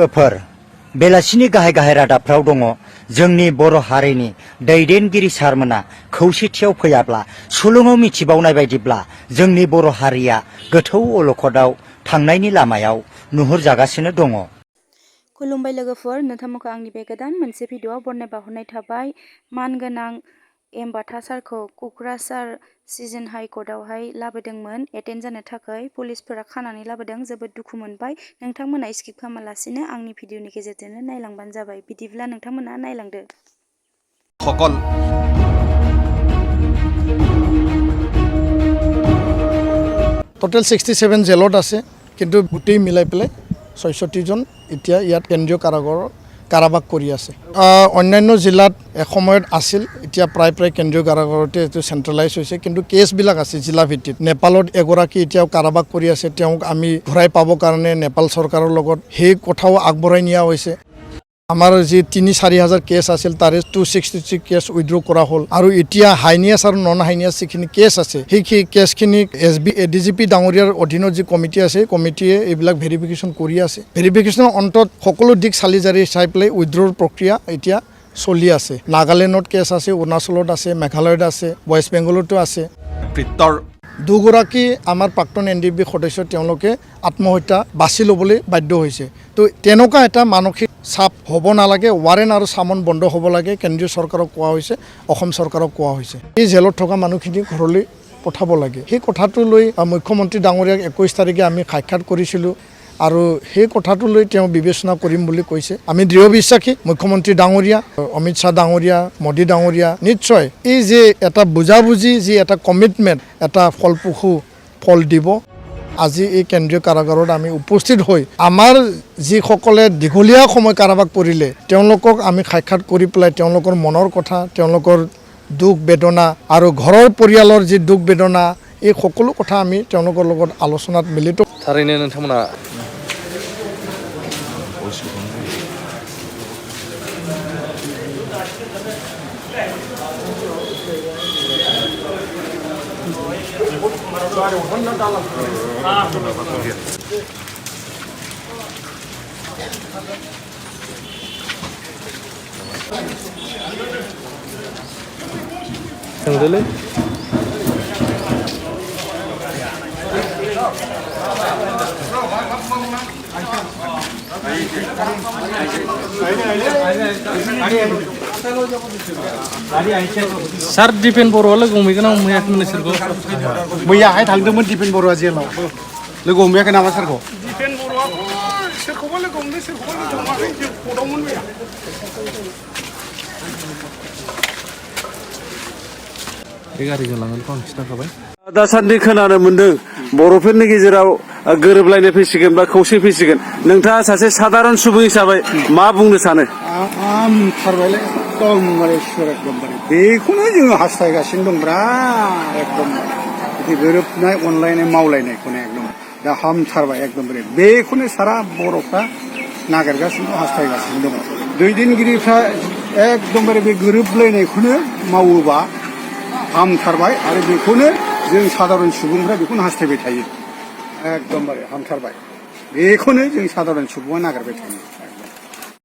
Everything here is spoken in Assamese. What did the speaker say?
बेलासिनि गाहाय गाहाय रादाबफ्राव दङ जोंनि बर' हारिनि दैदेनगिरि सारमोना खौसेथियाव फैयाब्ला सुलुङाव मिथिबावनाय बायदिब्ला जोंनि बर' हारिया गोथौ अलखदाव थांनायनि लामायाव नुहुरजागासिनो दङ। खुलुमबाय लोगोफोर, नोंथांमोनखौ आंनि बे गोदान मोनसे भिडिअआव बरनाय बावहरनाय थाबाय। मानगोनां बाटा सारखौ क'क्राझार सिजन हाइ कर्टआवहाय लाबोदोंमोन एटेन्ड जानो थाखाय। पुलिसफोरा खानानै लाबोदों, जोबोद दुखु मोनबाय। नोंथांमोना स्किप खालामालासिनो आंनि भिडिअनि गेजेरजोंनो नायलांबानो जाबाय। बिदिब्ला नोंथांमोना नायलांदो। সকল টোটেল 67 জেলত আছে, কিন্তু গোটেই মিলাই পেলাই ৬৬ জন এতিয়া ইয়াত কেন্দ্ৰীয় কাৰাবাস কৰি আছে। অন্যান্য জিলাত এসময়ত আছিল, এতিয়া প্ৰায় কেন্দ্ৰীয় কাৰাগাৰতে এইটো চেণ্ট্ৰেলাইজ হৈছে, কিন্তু কেছবিলাক আছে জিলা ভিত্তিত। নেপালত এগৰাকী এতিয়াও কাৰাবাস কৰি আছে, তেওঁক আমি ঘূৰাই পাবৰ কাৰণে নেপাল চৰকাৰৰ লগত সেই কথাও আগবঢ়াই নিয়া হৈছে। আমাৰ যি ৩-৪ হাজাৰ কেছ আছিল তাৰে 263 কেছ উইথড্ৰ কৰা হ'ল, আৰু এতিয়া হাইনিয়াছ আৰু নন হাইনিয়াছ যিখিনি কেছ আছে সেই কেছখিনি DGP ডাঙৰীয়াৰ অধীনত যি কমিটি আছে কমিটিয়ে এইবিলাক ভেৰিফিকেশ্যন কৰি আছে। ভেৰিফিকেশ্যনৰ অন্তত সকলো দিশ চালি জাৰি চাই পেলাই উইথড্ৰৰ প্ৰক্ৰিয়া এতিয়া চলি আছে। নাগালেণ্ডত কেছ আছে, অৰুণাচলত আছে, মেঘালয়ত আছে, ৱেষ্ট বেংগলতো আছে। দুগৰাকী আমাৰ প্ৰাক্তন NDB সদস্য তেওঁলোকে আত্মহত্যা বাছি ল'বলৈ বাধ্য হৈছে। তো তেনেকুৱা এটা মানসিক চাপ হ'ব নালাগে, ৱাৰেণ্ট আৰু চামন বন্ধ হ'ব লাগে। কেন্দ্ৰীয় চৰকাৰক কোৱা হৈছে, অসম চৰকাৰক কোৱা হৈছে, এই জেলত থকা মানুহখিনি ঘৰলৈ পঠাব লাগে। সেই কথাটো লৈ মুখ্যমন্ত্ৰী ডাঙৰীয়াক 21 তাৰিখে আমি সাক্ষাৎ কৰিছিলোঁ, আৰু সেই কথাটো লৈ তেওঁ বিবেচনা কৰিম বুলি কৈছে। আমি দৃঢ় বিশ্বাসী মুখ্যমন্ত্ৰী ডাঙৰীয়া, অমিত শ্বাহ ডাঙৰীয়া, মোদী ডাঙৰীয়া নিশ্চয় এই যে এটা বুজাবুজি, যি এটা কমিটমেণ্ট, এটা ফলপ্ৰসূ ফল দিব। আজি এই কেন্দ্ৰীয় কাৰাগাৰত আমি উপস্থিত হৈ আমাৰ যিসকলে দীঘলীয়া সময় কাৰাবাস কৰিলে তেওঁলোকক আমি সাক্ষাৎ কৰি পেলাই তেওঁলোকৰ মনৰ কথা, তেওঁলোকৰ দুখ বেদনা আৰু ঘৰৰ পৰিয়ালৰ যি দুখ বেদনা, এই সকলো কথা আমি তেওঁলোকৰ লগত আলোচনাত মিলিত। थारैनो नोंथांमोना सोंदोलै सार दिपेन बर'आ लोगो हमहैगोन ना हमहैयाखैमोन नोंसोरखौ? मैयाहाय थांदोंमोन दिपेन बर'आ जेलाव। लोगो हमहैयाखै नामा सारखौ? दिपेन बर'आ सोरखौबा लोगो हमदों, सोरखौबा लोगो हमाखै, जों कर्टआवमोन मैया। बे गारिजों लांगोनखौ आं खिन्थाखाबाय। दासान्दि खोनानो मोन्दों बर'फोरनि गेजेराव गोरोबलायनाय फैसिगोन बा खौसे फैसिगोन। नोंथाङा सासे साधारन सुबुं हिसाबै मा बुंनो सानो? हामथारबायलै एकदमबारे एकदमबारे बेखौनो जोङो हास्थायगासिनो दंब्रा। एकदम बिदि गोरोबनाय, अनलायनाय, मावलायनायखौनो एकदम दा हामथारबाय एकदमबारे। बेखौनो सारा बर'फ्रा नागिरगासिनो, हास्थायगासिनो दङ। दैदेनगिरिफ्रा एकदमबारे बे गोरोबलायनायखौनो मावोबा हामथारबाय, आरो बेखौनो जों साधारन सुबुंफ्रा बेखौनो हास्थायबाय थायो। एकदमबारे हामथारबाय, बेखौनो जों साधारन सुबुङा नागिरबाय थायो।